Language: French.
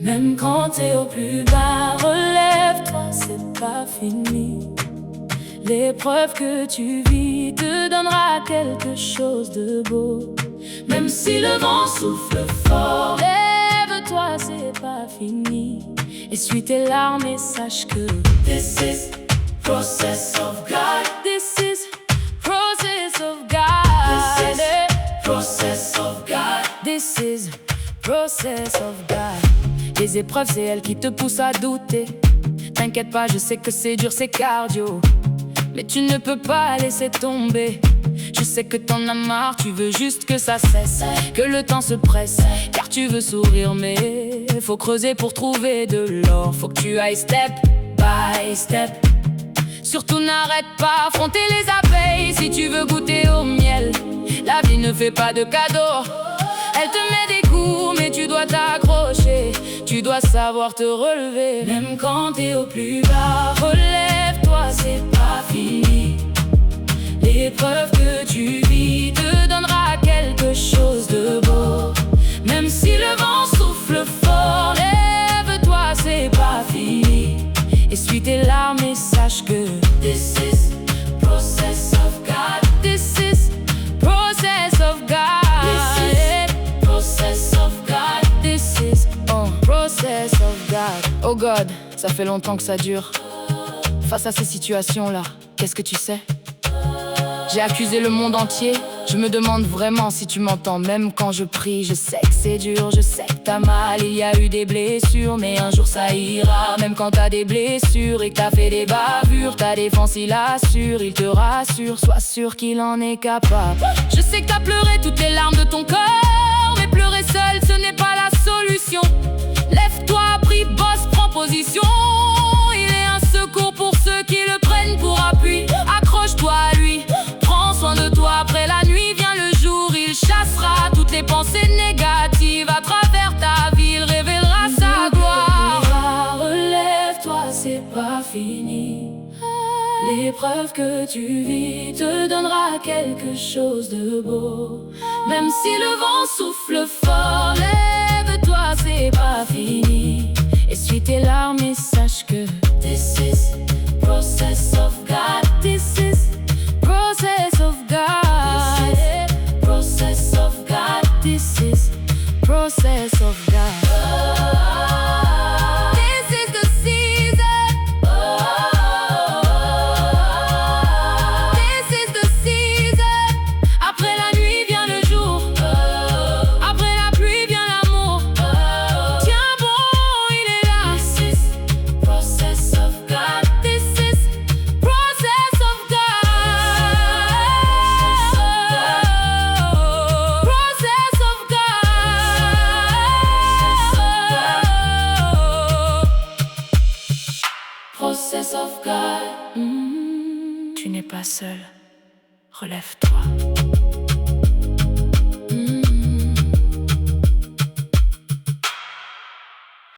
Même quand t'es au plus bas, relève-toi, c'est pas fini. L'épreuve que tu vis te donnera quelque chose de beau. Même si le vent souffle fort, lève-toi, c'est pas fini. Essuie tes larmes et sache que this is process of God. This is process of God. This is process of God. This is process of God. Les épreuves, c'est elles qui te poussent à douter. T'inquiète pas, je sais que c'est dur, c'est cardio. Mais tu ne peux pas laisser tomber. Je sais que t'en as marre, tu veux juste que ça cesse, que le temps se presse, car tu veux sourire. Mais faut creuser pour trouver de l'or. Faut que tu ailles step by step. Surtout n'arrête pas, affronter les abeilles si tu veux goûter au miel. La vie ne fait pas de cadeaux. Elle te met des coups, mais tu dois t'accrocher. Tu dois savoir te relever. Même quand t'es au plus bas, relève-toi, c'est pas fini. L'épreuve que tu vis te donnera quelque chose de beau. Même si le vent souffle fort, lève-toi, c'est pas fini. Essuie tes larmes et sache que this is process of God. This is process of God. This is process of God. This is process of God. Oh God, ça fait longtemps que ça dure. Face à ces situations-là, qu'est-ce que tu sais? J'ai accusé le monde entier. Je me demande vraiment si tu m'entends. Même quand je prie, je sais que c'est dur. Je sais que t'as mal, il y a eu des blessures, mais un jour ça ira. Même quand t'as des blessures et que t'as fait des bavures, ta défense il assure, il te rassure. Sois sûr qu'il en est capable. Je sais que t'as pleuré toutes les larmes de ton corps, mais pleurer seul ce n'est pas la solution. Lève-toi, prie, bosse, prends position. Il est un secours pour ceux qui le prennent pour appui. Accroche-toi à lui. Prends soin de toi, après la nuit vient le jour. Il chassera toutes les pensées négatives. À travers ta vie, il révélera sa gloire. Relève-toi, c'est pas fini. L'épreuve que tu vis te donnera quelque chose de beau. Même si le vent souffle fort, lève-toi, c'est pas fini. Essuie tes larmes et sache que this is process of God. This is process of God. This is process of God. This is process of God. This is the season. This is the season. Après la nuit vient le jour. Après la pluie vient l'amour. Tiens bon, il est là. This is process of God. This is process of God. Process of God. Process of God. Tu n'es pas seul. Relève-toi.